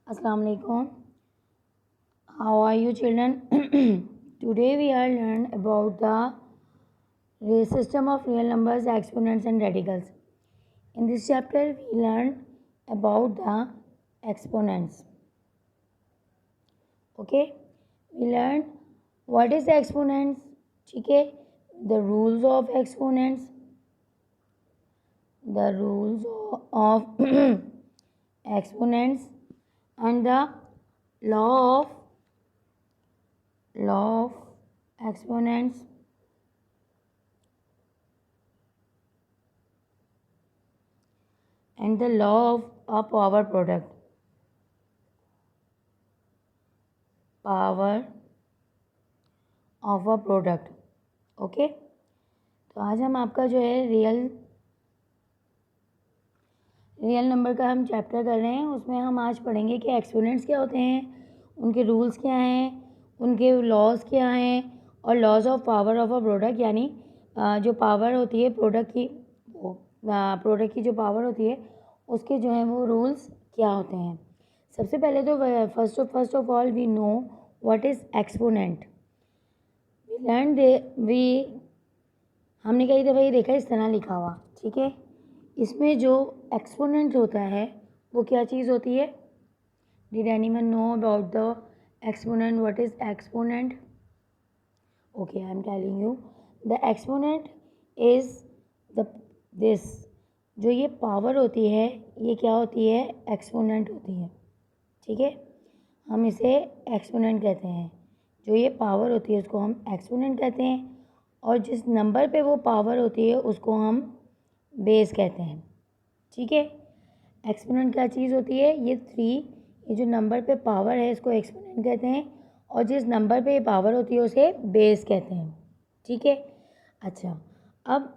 Assalamu alaikum. How are you, children? Today we are learn about the system of real numbers, exponents, and radicals. In this chapter, we learn about the exponents. Okay, we learn what is the exponents. Okay, the rules of exponents, the rules of exponents, and the law of exponents, and the law of a power product. Power of a product. Okay, तो आज हम आपका जो है real number का हम chapter कर रहे हैं। उसमें हम आज पढ़ेंगे कि एक्सपोनेंट्स क्या होते हैं, उनके रूल्स क्या हैं, उनके लॉज क्या हैं, और laws of power of a product, यानी जो पावर होती है प्रोडक्ट की जो पावर होती है उसके जो है वो रूल्स क्या होते हैं। सबसे पहले तो first of all we know what is exponent. हमने कई दफ़ा ये देखा इस तरह लिखा हुआ, ठीक है। इसमें जो एक्सपोनेंट होता है वो क्या चीज़ होती है? Did anyone know about the exponent? What is exponent? Okay, I am telling you the exponent is this. जो ये पावर होती है ये क्या होती है? एक्सपोनेंट होती है, ठीक है। हम इसे एक्सपोनेंट कहते हैं। जो ये पावर होती है उसको हम एक्सपोनेंट कहते हैं, और जिस नंबर पे वो पावर होती है उसको हम बेस कहते हैं, ठीक है। एक्सपोनेंट क्या चीज़ होती है? ये 3, ये जो नंबर पे पावर है इसको एक्सपोनेंट कहते हैं, और जिस नंबर पे ये पावर होती है उसे बेस कहते हैं, ठीक है। अच्छा, अब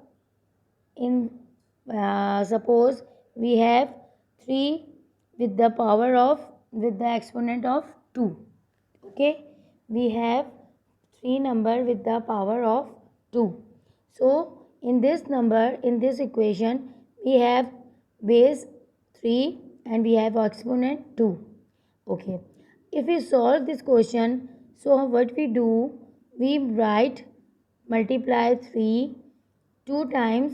इन suppose we have 3 with the exponent of 2. Okay, we have 3 number with the power of 2. So in this equation we have base 3 and we have exponent 2. Okay, if we solve this question, so what we do, we write multiply 3 2 times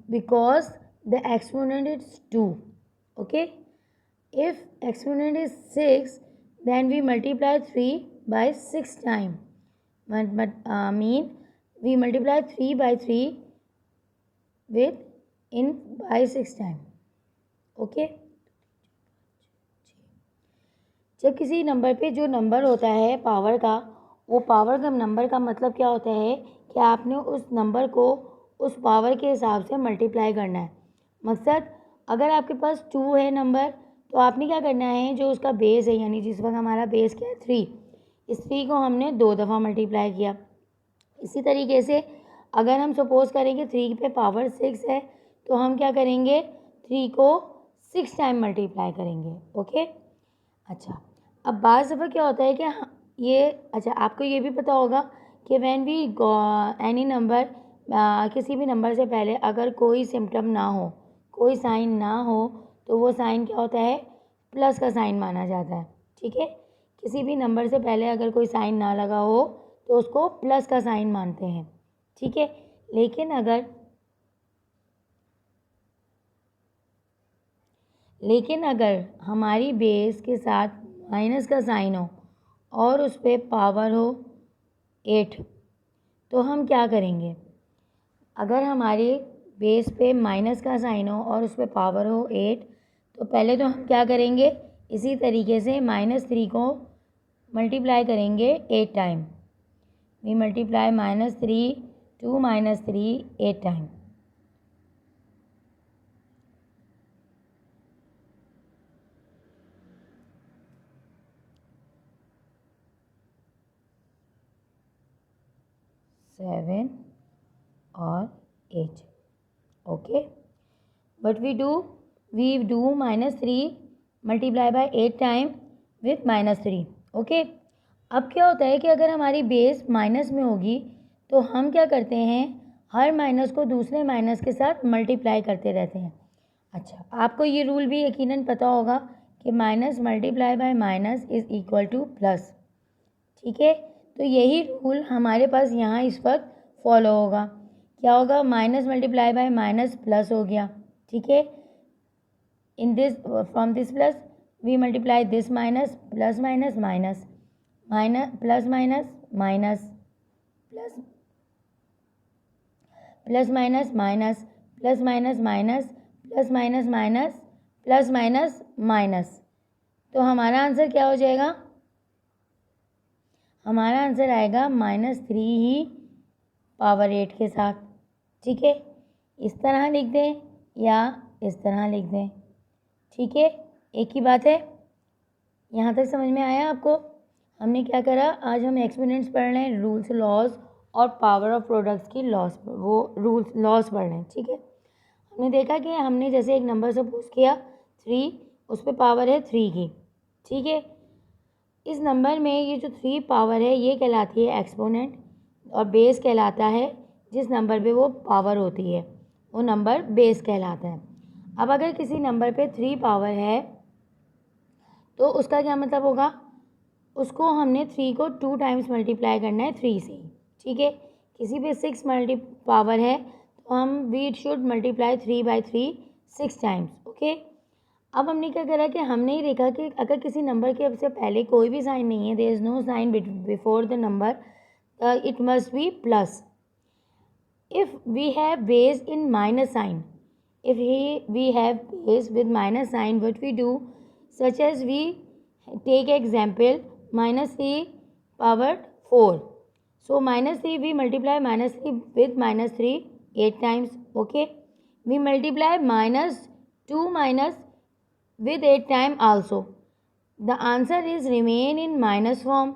because the exponent is 2. Okay, if exponent is 6, then we multiply 3 by 6 times. Mean we multiply 3 by 3 by 6 times. Okay, जब किसी number पे जो number होता है power का, वो power का number का मतलब क्या होता है कि आपने उस नंबर को उस पावर के हिसाब से मल्टीप्लाई करना है। मकसद, अगर आपके पास 2 है नंबर, तो आपने क्या करना है, जो उसका बेस है, यानी जिस वक्त हमारा बेस क्या है 3, इस 3 को हमने 2 दफ़ा मल्टीप्लाई किया। इसी तरीके से अगर हम सपोज़ करेंगे 3 पे पावर 6 है, तो हम क्या करेंगे, 3 को 6 टाइम मल्टीप्लाई करेंगे। ओके, अच्छा, अब बाज़ दफ़ा क्या होता है कि आपको ये भी पता होगा कि व्हेन वी एनी नंबर, किसी भी नंबर से पहले अगर कोई सिम्टम ना हो, कोई साइन ना हो, तो वो साइन क्या होता है? प्लस का साइन माना जाता है, ठीक है। किसी भी नंबर से पहले अगर कोई साइन ना लगा हो तो उसको प्लस का साइन मानते हैं, ठीक है। लेकिन अगर हमारी बेस के साथ माइनस का साइन हो और उस पर पावर हो 8, तो हम क्या करेंगे? अगर हमारे बेस पे माइनस का साइन हो और उस पर पावर हो 8, तो पहले तो हम क्या करेंगे, इसी तरीके से -3 को मल्टीप्लाई करेंगे 8 time. We multiply -3 to -3 8 time. Seven और 8। Okay, but we do -3 multiply by 8 time with -3। ओके, अब क्या होता है कि अगर हमारी बेस माइनस में होगी तो हम क्या करते हैं, हर माइनस को दूसरे माइनस के साथ मल्टीप्लाई करते रहते हैं। अच्छा, आपको ये रूल भी यकीनन पता होगा कि minus multiply by minus is equal two plus. ठीक है, तो यही रूल हमारे पास यहाँ इस वक्त फॉलो होगा। क्या होगा? Minus multiply by minus plus हो गया। ठीक है, in this from this plus we multiply this minus, plus minus minus, minus plus minus minus, plus plus minus minus, plus minus minus, plus minus minus, plus minus minus. तो हमारा answer क्या हो जाएगा? हमारा आंसर आएगा -3 ही power 8 के साथ। ठीक है, इस तरह लिख दें या इस तरह लिख दें। ठीक है, एक ही बात है। यहाँ तक समझ में आया आपको? हमने क्या करा, आज हम एक्सपोनेंट्स पढ़ रहे हैं, रूल्स लॉज और पावर ऑफ प्रोडक्ट्स की लॉस, वो रूल्स लॉस पढ़ रहे हैं। ठीक है, हमने देखा कि हमने जैसे एक नंबर सपोज किया 3, उस पर पावर है 3 की। ठीक है, इस नंबर में ये जो 3 पावर है ये कहलाती है एक्सपोनेंट, और बेस कहलाता है जिस नंबर पे वो पावर होती है वो नंबर बेस कहलाता है। अब अगर किसी नंबर पे 3 पावर है तो उसका क्या मतलब होगा? उसको हमने 3 को 2 टाइम्स मल्टीप्लाई करना है 3 से। ठीक है, किसी पे 6 पावर है तो हम we should multiply 3 by 3 6 times. Okay, अब हमने क्या करा कि हमने ही देखा कि अगर किसी नंबर के से पहले कोई भी साइन नहीं है, there is no sign before the number, it must be plus. If we have base in minus sign, if we have base with minus sign, what we do, such as we take example -3 power 4. So -3 we multiply -3 with -3 8 times. Okay, we multiply -2 minus with 8 time also. The answer is remain in minus form.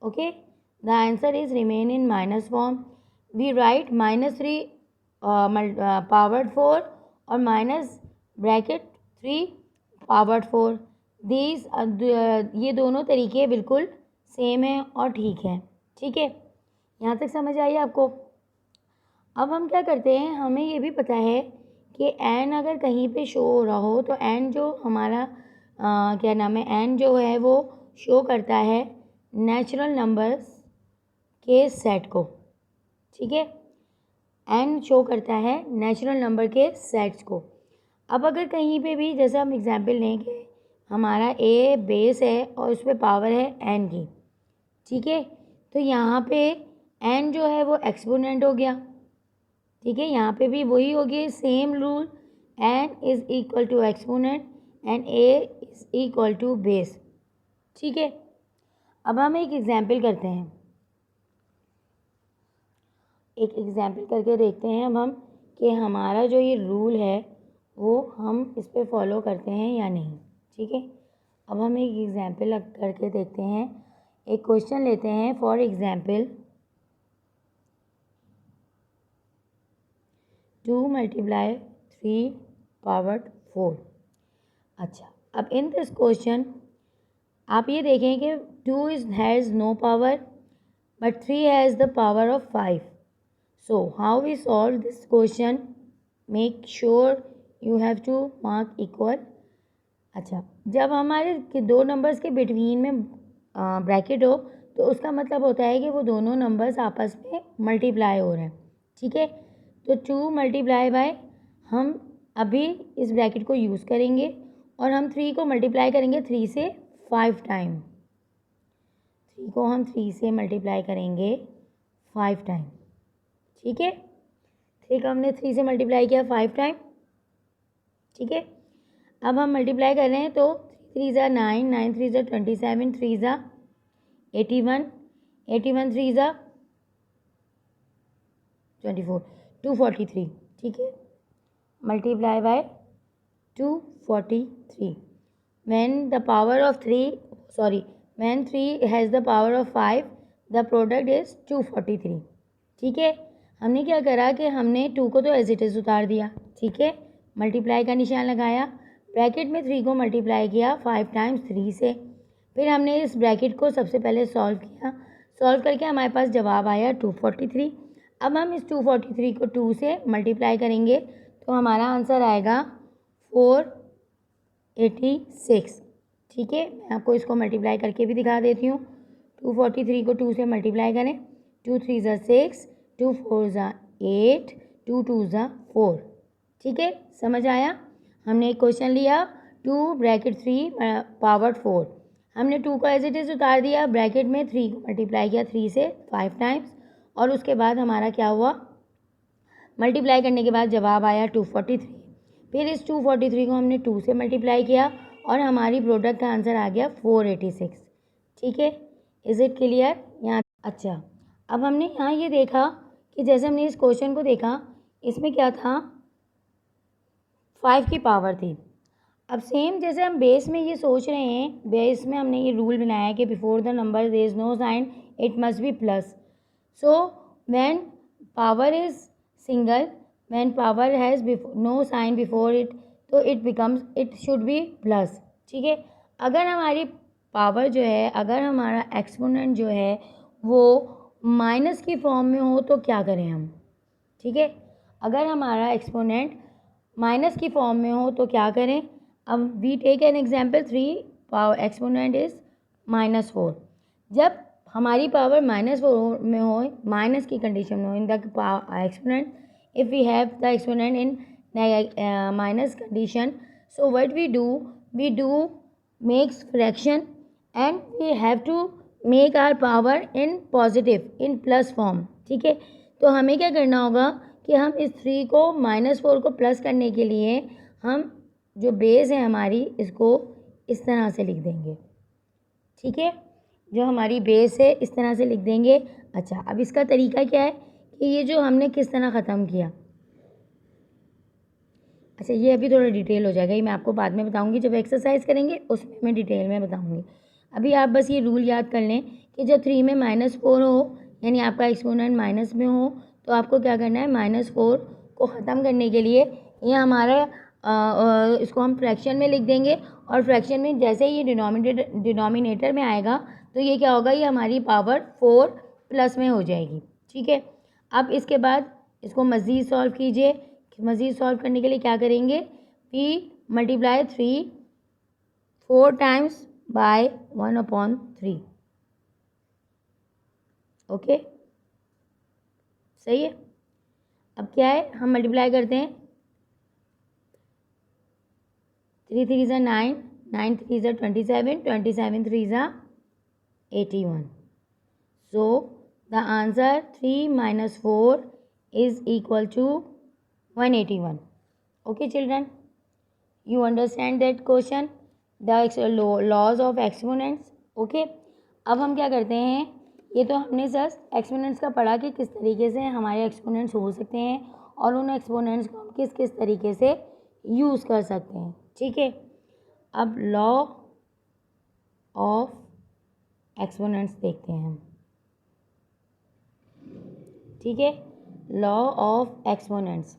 Okay, the answer is remain in minus form. We write -3 powered 4 और minus bracket 3 power 4। These ये दोनों तरीके बिल्कुल same हैं और ठीक है। ठीक है, यहाँ तक समझ आई आपको? अब हम क्या करते हैं, हमें ये भी पता है कि एन अगर कहीं पे शो हो रहा हो तो एन जो हमारा क्या नाम है, एन जो है वो शो करता है नेचुरल नंबर्स के सेट को। ठीक है, एन शो करता है नेचुरल नंबर के सेट्स को। अब अगर कहीं पे भी, जैसे हम एग्जांपल लें कि हमारा ए बेस है और उस पर पावर है एन की। ठीक है, तो यहाँ पे एन जो है वो एक्सपोनेंट हो गया। ठीक है, यहाँ पे भी वही हो गया, same rule, N is equal to exponent and A is equal to base. ठीक है, अब हम एक एग्जांपल करते हैं, एक एग्जाम्पल करके देखते हैं अब हम कि हमारा जो ये रूल है वो हम इस पर फॉलो करते हैं या नहीं। ठीक है, अब हम एक एग्जाम्पल करके देखते हैं, एक क्वेश्चन लेते हैं। For example 2 multiply 3 powered 4। अच्छा, अब इन दिस क्वेश्चन आप ये देखें कि 2 has no power but 3 has the power of 5। So how we solve this question? Make sure you have to mark equal. अच्छा, जब हमारे दो नंबर्स के बिटवीन में ब्रैकेट हो तो उसका मतलब होता है कि वो दोनों नंबर्स आपस में मल्टीप्लाई हो रहे हैं। ठीक है, तो 2 मल्टीप्लाई बाय, हम अभी इस ब्रैकेट को यूज़ करेंगे और हम 3 को मल्टीप्लाई करेंगे 3 से 5 टाइम। 3 को हम 3 से मल्टीप्लाई करेंगे 5 टाइम। ठीक है, 3 को हमने 3 से मल्टीप्लाई किया 5 टाइम। ठीक है, अब हम मल्टीप्लाई कर रहे हैं तो 3 ज़ा 9, 9 3 ज़ा 27, 3 ज़ा 81, 81 3 ज़ा 24, 243। ठीक है, multiply by 243। When the power of 3, sorry, when 3 has the power of 5 the product is 243। ठीक है, हमने क्या करा कि हमने 2 को तो एज इट इज़ उतार दिया। ठीक है, मल्टीप्लाई का निशान लगाया, ब्रैकेट में 3 को मल्टीप्लाई किया 5 टाइम्स 3 से, फिर हमने इस ब्रैकेट को सबसे पहले सॉल्व किया, सॉल्व करके हमारे पास जवाब आया 243। अब हम इस 243 को 2 से मल्टीप्लाई करेंगे तो हमारा आंसर आएगा 486। ठीक है, मैं आपको इसको मल्टीप्लाई करके भी दिखा देती हूँ। 243 को 2 से मल्टीप्लाई करें, 2 3 ज़ा 6, 2 4 ज़ा 8, 2 2 ज़ा 4। ठीक है, समझ आया। हमने एक क्वेश्चन लिया 2 ब्रैकेट 3 पावर 4, हमने 2 को एज इट इज़ उतार दिया, ब्रैकेट में 3 को मल्टीप्लाई किया 3 से 5 टाइम्स, और उसके बाद हमारा क्या हुआ, मल्टीप्लाई करने के बाद जवाब आया 243। फिर इस 243 को हमने 2 से मल्टीप्लाई किया और हमारी प्रोडक्ट का आंसर आ गया 486। ठीक है, इज़ इट क्लियर यहाँ। अच्छा, अब हमने यहाँ ये देखा कि जैसे हमने इस क्वेश्चन को देखा, इसमें क्या था, 5 की पावर थी। अब सेम जैसे हम बेस में ये सोच रहे हैं, बेस में हमने ये रूल बनाया है कि before the number there is no sign, it must be plus. So when power is single, when power has no sign before it, तो इट शुड बी प्लस। ठीक है, अगर हमारी पावर जो है, अगर हमारा एक्सपोनेंट जो है वो माइनस की फॉर्म में हो तो क्या करें हम। ठीक है, अगर हमारा एक्सपोनेंट माइनस की फॉर्म में हो तो क्या करें। अब we take an example 3 power exponent is -4। जब हमारी पावर -4 में हो, माइनस की कंडीशन में हो in the exponent, if we have the exponent in minus condition, so what we do makes fraction and we have to make our power in positive, in plus form. ठीक है, तो हमें क्या करना होगा कि हम इस 3 को -4 को प्लस करने के लिए हम जो बेस है हमारी, इसको इस तरह से लिख देंगे। ठीक है, जो हमारी बेस है इस तरह से लिख देंगे। अच्छा, अब इसका तरीका क्या है कि ये जो हमने किस तरह ख़त्म किया। अच्छा, ये अभी थोड़ा डिटेल हो जाएगा, ये मैं आपको बाद में बताऊंगी, जब एक्सरसाइज करेंगे उसमें मैं डिटेल में बताऊंगी। अभी आप बस ये रूल याद कर लें कि जब 3 में -4 हो, यानी आपका एक्सपोनेंट माइनस में हो, तो आपको क्या करना है, -4 को ख़त्म करने के लिए ये हमारा इसको हम फ्रैक्शन में लिख देंगे, और फ्रैक्शन में जैसे ही ये डिनोमिनेटर में आएगा तो ये क्या होगा, ये हमारी पावर 4 प्लस में हो जाएगी। ठीक है, अब इसके बाद इसको मज़ीद सॉल्व कीजिए। मज़ीद सॉल्व करने के लिए क्या करेंगे, p multiply 3 4 times bye 1/3। Okay, सही है। अब क्या है, हम मल्टीप्लाई करते हैं, 3 3 ज़ा 9, 9 3 ज़ा 27, 27 3 ज़ा 81। So the answer 3 - 4 is equal to 181। Okay children, you understand that question, the laws of exponents। okay, अब हम क्या करते हैं, ये तो हमने जस्ट एक्सपोनेंट्स का पढ़ा कि किस तरीके से हमारे एक्सपोनेंट्स हो सकते हैं और उन एक्सपोनेंट्स को हम किस किस तरीके से यूज़ कर सकते हैं। ठीक है, अब लॉ ऑफ एक्सपोनेंट्स देखते हैं हम। ठीक है, law of exponents.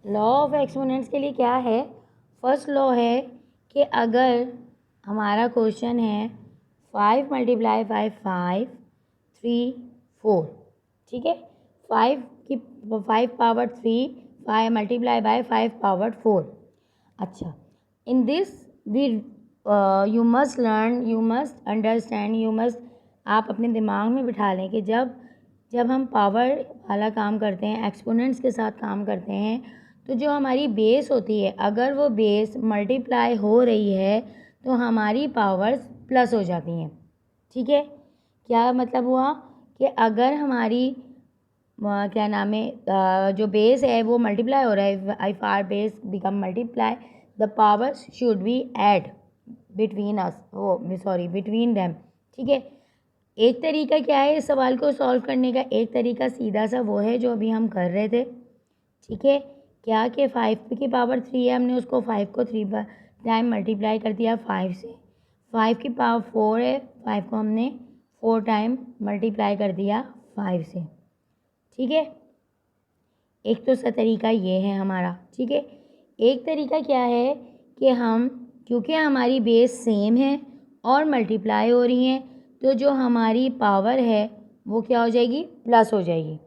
Law of exponents के लिए क्या है, फर्स्ट लॉ है कि अगर हमारा क्वेश्चन है 5 × 5 5 3 4। ठीक है, 5 पावर 3, 5 मल्टीप्लाई बाय 5 पावर 4। अच्छा, in this we you must learn, you must understand, आप अपने दिमाग में बिठा लें कि जब हम पावर वाला काम करते हैं, एक्सपोनेंट्स के साथ काम करते हैं, तो जो हमारी बेस होती है, अगर वो बेस मल्टीप्लाई हो रही है तो हमारी पावर्स प्लस हो जाती हैं। ठीक है, क्या मतलब हुआ कि अगर हमारी क्या नाम है, जो बेस है वो मल्टीप्लाई हो रहा है, if our base become multiply, the powers should be add between us, between them. ठीक है, एक तरीका क्या है इस सवाल को सॉल्व करने का, एक तरीका सीधा सा वो है जो अभी हम कर रहे थे। ठीक है, क्या कि 5 की पावर 3 है, हमने उसको 5 को 3 टाइम मल्टीप्लाई कर दिया 5 से। 5 की पावर 4 है, 5 को हमने 4 टाइम मल्टीप्लाई कर दिया 5 से। ठीक है, एक तो तरीका ये है हमारा। ठीक है, एक तरीका क्या है कि हम, क्योंकि हमारी बेस सेम है और मल्टीप्लाई हो रही हैं, तो जो हमारी पावर है वो क्या हो जाएगी, प्लस हो जाएगी।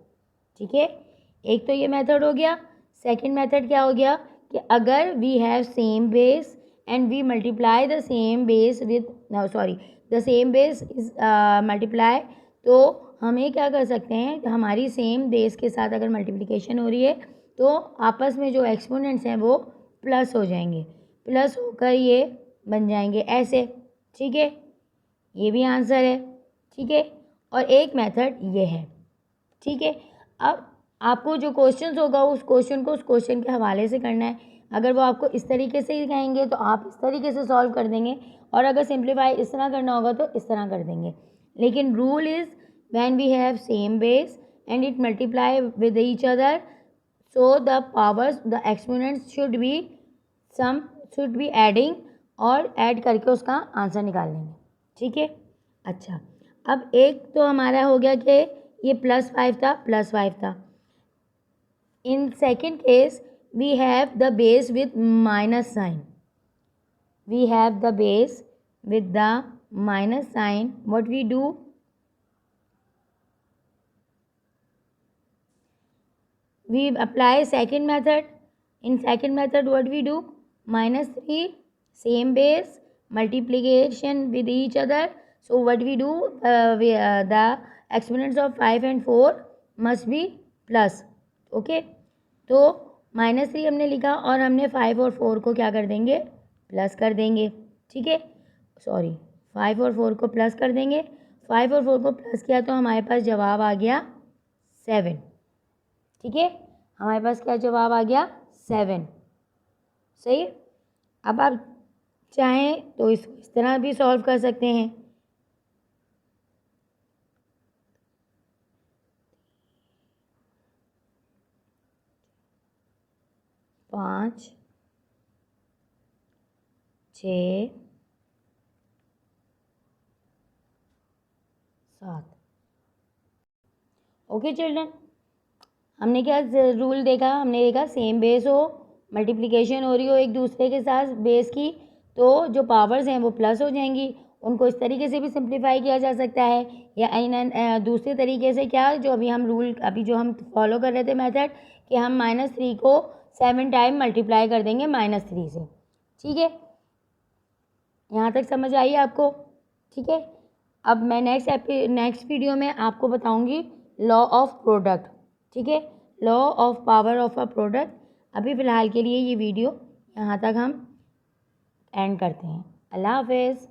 ठीक है, एक तो ये मेथड हो गया। सेकंड मेथड क्या हो गया कि अगर we have same base and we multiply the same base with the same base is multiply, तो हमें क्या कर सकते हैं, हमारी सेम बेस के साथ अगर मल्टीप्लिकेशन हो रही है तो आपस में जो एक्सपोनेंट्स हैं वो प्लस हो जाएंगे, प्लस होकर ये बन जाएंगे ऐसे। ठीक है, ये भी आंसर है। ठीक है, और एक मेथड ये है। ठीक है, अब आपको जो क्वेश्चन होगा उस क्वेश्चन के हवाले से करना है। अगर वो आपको इस तरीके से ही कहेंगे तो आप इस तरीके से सॉल्व कर देंगे, और अगर सिंप्लीफाई इस तरह करना होगा तो इस तरह कर देंगे। लेकिन rule is when we have same base and it multiply with each other, so the powers the exponents should be adding, और ऐड करके उसका आंसर निकाल लेंगे। ठीक है, अच्छा, अब एक तो हमारा हो गया कि ये +5 था। In second case we have the base with minus sign, what we do, we apply second method. In second method what we do, -3, same base, multiplication with each other. So what we do, the exponents of 5 and 4 must be plus. Okay, तो -3 हमने लिखा और हमने 5 और 4 को क्या कर देंगे, प्लस कर देंगे। ठीक है, 5 और 4 को प्लस कर देंगे। 5 और 4 को प्लस किया तो हमारे पास जवाब आ गया 7। ठीक है, हमारे पास क्या जवाब आ गया, 7। सही है, अब आप चाहें तो इसको इस तरह भी सॉल्व कर सकते हैं। पाँच, 6, 7। ओके चिल्ड्रन, हमने क्या रूल देखा, हमने देखा सेम बेस हो, मल्टीप्लिकेशन हो रही हो एक दूसरे के साथ बेस की, तो जो पावर्स हैं वो प्लस हो जाएंगी। उनको इस तरीके से भी सिंप्लीफाई किया जा सकता है, या दूसरे तरीके से क्या, जो अभी हम रूल अभी जो हम फॉलो कर रहे थे मेथड, कि हम -3 को 7 टाइम मल्टीप्लाई कर देंगे -3 से। ठीक है, यहाँ तक समझ आई आपको। ठीक है, अब मैं नेक्स्ट वीडियो में आपको बताऊँगी लॉ ऑफ प्रोडक्ट। ठीक है, law of power of a product. अभी फ़िलहाल के लिए ये वीडियो यहाँ तक हम एंड करते हैं। अल्लाह हाफ़िज़।